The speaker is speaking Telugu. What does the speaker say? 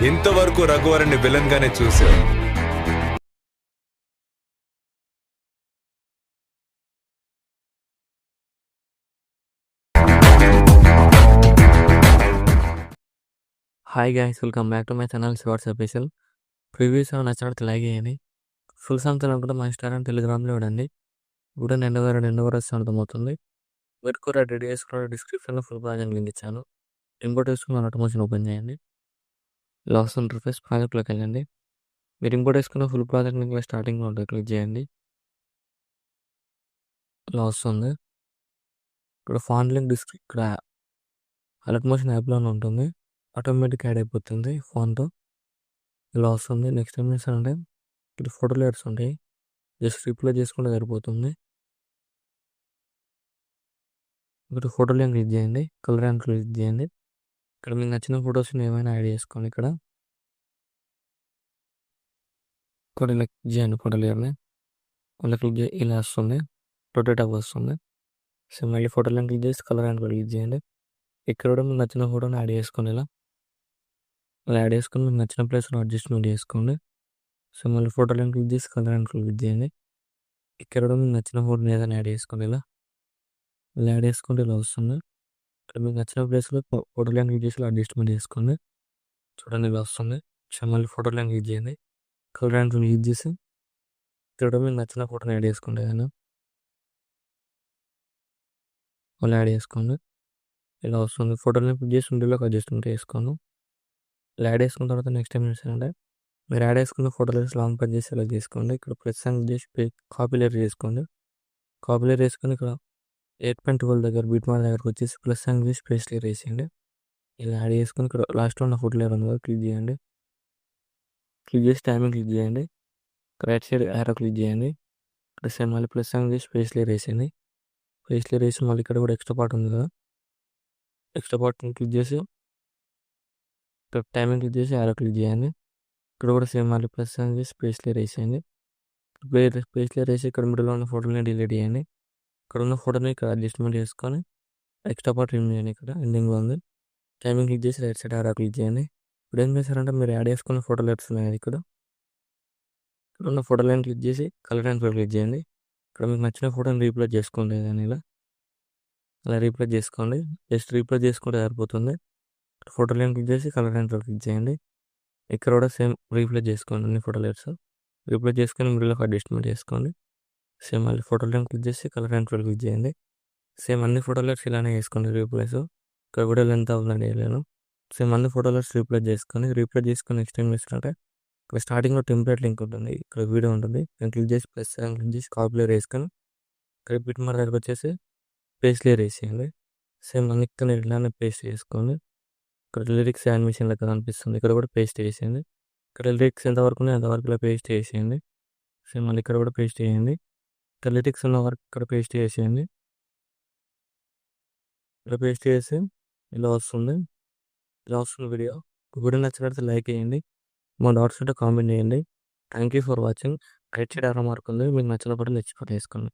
ఇంతవరకు రఘువరన్ని విలన్ గానే చూసావు. Hi guys, welcome back to my channel shorts special. Previews నచ్చినట్టు లైక్ చేయండి. ఫుల్ సాంగ్ తెలియకుండా మా ఇన్స్టాగ్రామ్ టెలిగ్రామ్లో చూడండి. కూడా నిండవర వస్తే అర్థమవుతుంది. మీరు కూడా రెడీ చేసుకున్న డిస్క్రిప్షన్లో ఫుల్ ప్రాజెక్ట్ లింక్ ఇచ్చాను. ఇంపోర్ట్ వేసుకున్న ఆటోమేషన్ ఓపెన్ చేయండి. లాస్ట్ ఇంటర్ఫేస్ ప్రాజెక్ట్లోకి వెళ్ళండి. మీరు ఇంపోర్ట్ వేసుకున్న ఫుల్ ప్రాజెక్ట్ లింక్ స్టార్టింగ్లో ఉంటుంది, క్లిక్ చేయండి. లాస్ట్ ఉంది. ఇక్కడ ఫాంట్ లింక్ ఇక్కడ అలర్ట్ మోషన్ యాప్లోనే ఉంటుంది. ఆటోమేటిక్ యాడ్ అయిపోతుంది ఫోన్తో. ఇలా వస్తుంది. నెక్స్ట్ ఏం చేస్తారంటే ఇక్కడ ఫోటో లేయర్స్ ఉంటాయి, జస్ట్ రిప్లై చేసుకుంటే సరిపోతుంది. ఇక్కడ ఫోటో లింక్ క్లిక్ చేయండి, కలర్ అండ్ క్లిక్ చేయండి. ఇక్కడ మీకు నచ్చిన ఫొటోస్ని ఏమైనా యాడ్ చేసుకోండి. ఇక్కడ ఇలా క్లిక్ చేయండి ఫోటో లేయర్ని. ఇలా క్లిక్ చేసి ఇలా వస్తుంది, రొటేట్ అవ్వ వస్తుంది. సో మళ్ళీ ఫోటో లింక్ క్లిక్ చేసి కలర్ అండ్ క్లిక్ చేయండి. ఇక్కడ కూడా మీకు నచ్చిన ఫోటోని యాడ్ చేసుకోండి. ఇలా యాడ్ చేసుకొని మీకు నచ్చిన ప్లేస్లో అడ్జస్ట్మెంట్ చేసుకోండి. సో మళ్ళీ ఫోటో లింక్ క్లిక్ చేసి కలర్ అండ్ క్లిక్ చేయండి. ఇక్కడ కూడా మీకు నచ్చిన ఫోటోని ఏదైనా యాడ్ చేసుకోండి. ఇలా యాడ్ చేసుకుంటే ఇలా వస్తుంది. ఇక్కడ మీకు నచ్చిన ప్లేస్లో ఫోటో లింక్ క్లిక్ చేసి అడ్జస్ట్మెంట్ చేసుకోండి. చూడండి ఇలా వస్తుంది. సో మళ్ళీ ఫోటో లింక్ క్లిక్ చేయండి, కలర్ అండ్ క్లిక్ చేసి ఇక్కడ మీకు నచ్చిన ఫోటోని యాడ్ చేసుకోండి. ఏదైనా వాళ్ళు యాడ్ చేసుకోండి. ఇలా వస్తుంది. ఫోటో లింక్ క్లిక్ చేసి ఉండిలోకి అడ్జస్ట్మెంట్ చేసుకోండి. ఇలా యాడ్ చేసుకున్న తర్వాత నెక్స్ట్ టైం చేస్తారంటే మీరు యాడ్ చేసుకున్న ఫోటో లేయర్స్ లాంగ్ ప్రెస్ చేసి ఇలా చేసుకోండి. ఇక్కడ ప్రెస్ సాంగ్ చేసి కాపీ లేయర్ చేసుకోండి. కాపీ లేయర్ వేసుకొని ఇక్కడ 8.12 దగ్గర బీట్ మార్క్ దగ్గరకు వచ్చేసి ప్లస్ సాంగ్ చేసి పేస్ట్ లేయర్ వేసేయండి. ఇలా యాడ్ చేసుకొని ఇక్కడ లాస్ట్లో ఉన్న ఫోటో లేయర్ ఉంది కదా, క్లిక్ చేయండి. క్లిక్ చేసి టైమింగ్ క్లిక్ చేయండి. రైట్ సైడ్ యారో క్లిక్ చేయండి. ఇక్కడ సేమ్ మళ్ళీ ప్లస్ సాంగ్ చేసి పేస్ట్ లేయర్ వేసేయండి. పేస్ట్ లేయర్ వేసి మళ్ళీ ఇక్కడ కూడా ఎక్స్ట్రా పార్ట్ ఉంది కదా, ఎక్స్ట్రా పార్ట్ని క్లిక్ చేసి ఇక్కడ టైమింగ్ క్లిక్ చేసి యారో క్లిక్ చేయండి. ఇక్కడ కూడా సేమ్ మళ్ళీ ప్లస్ సాంగ్ చేసి పేస్ట్ లేయర్ వేసేయండి. పేస్ట్ లేయర్ వేసి ఇక్కడ మిడిల్లో ఉన్న ఫోటోని డిలీట్ చేయండి. ఇక్కడ ఉన్న ఫోటోని ఇక్కడ అడ్జస్ట్మెంట్ చేసుకొని ఎక్స్ట్రా పార్ట్ రిమూవ్ చేయండి. ఇక్కడ ఎండింగ్లో ఉంది. టైమింగ్ క్లిక్ చేసి రైట్ సైడ్ యారో క్లిక్ చేయండి. ఇప్పుడు ఏం చేశారంటే మీరు యాడ్ చేసుకున్న ఫోటో లెట్స్ ఉన్నాయి. ఇక్కడ ఉన్న ఫోటో లైన్ క్లిక్ చేసి కలర్ అండ్ క్లిక్ చేయండి. ఇక్కడ మీకు నచ్చిన ఫోటోని రీప్లేస్ చేసుకోండి. ఏదైనా ఇలా రీప్లేస్ చేసుకోండి. జస్ట్ రీప్లేస్ చేసుకుంటే సరిపోతుంది. ఫోటో లైన్ క్లిక్ చేసి కలర్ అండ్ క్లిక్ చేయండి. ఇక్కడ కూడా సేమ్ రీప్లేస్ చేసుకోండి. అన్ని ఫోటో లెట్స్ రీప్లేస్ చేసుకొని మిడిల్లోకి అడ్జస్ట్మెంట్ చేసుకోండి. సేమ్ మళ్ళీ ఫోటో లైన్ క్లిక్ చేసి కలర్ అండ్ క్లిక్ చేయండి. సేమ్ అన్ని ఫోటో లెట్స్ ఇలానే వేసుకోండి. రీప్లేస్ ఇక్కడ కూడా లెంత్ అవుతుందండి వేయలేను. సేమ్ అన్ని ఫోటో లెట్స్ రీప్లేస్ చేసుకొని నెక్స్ట్ టైం చేసినట్టే ఇక్కడ స్టార్టింగ్లో టెంప్లెట్ లింక్ ఉంటుంది, ఇక్కడ వీడియో ఉంటుంది. నేను క్లిక్ చేసి ప్లస్ క్లిక్ చేసి కాపీ లేయర్ వేసుకొని ఇక్కడ బిట్ మార్క్ దగ్గరకు వచ్చేసి పేస్ట్ లేయర్ వేసేయండి. సేమ్ అన్ని ఇక్కడ ఇలానే పేస్ట్ చేసుకోండి. ఇక్కడ లిరిక్స్ యానిమేషన్ లెక్క కనిపిస్తుంది, ఇక్కడ కూడా పేస్ట్ వేసేయండి. ఇక్కడ లిరిక్స్ ఎంతవరకు ఉన్నాయో అంతవరకు ఇలా పేస్ట్ వేసేయండి. సేమ్ మళ్ళీ ఇక్కడ కూడా పేస్ట్ చేయండి. ఇక్కడ లిరిక్స్ ఉన్న వరకు ఇక్కడ పేస్ట్ చేసేయండి. ఇక్కడ పేస్ట్ చేసి ఇలా వస్తుంది. వీడియో నచ్చినట్లయితే లైక్ చేయండి. మా డౌట్స్ ఉంటే కామెంట్ చేయండి. Thank you for watching. Right side ఆరో మార్క్ ఉంది, మీకు నచ్చినప్పుడు నెక్స్ట్ వేసుకోండి.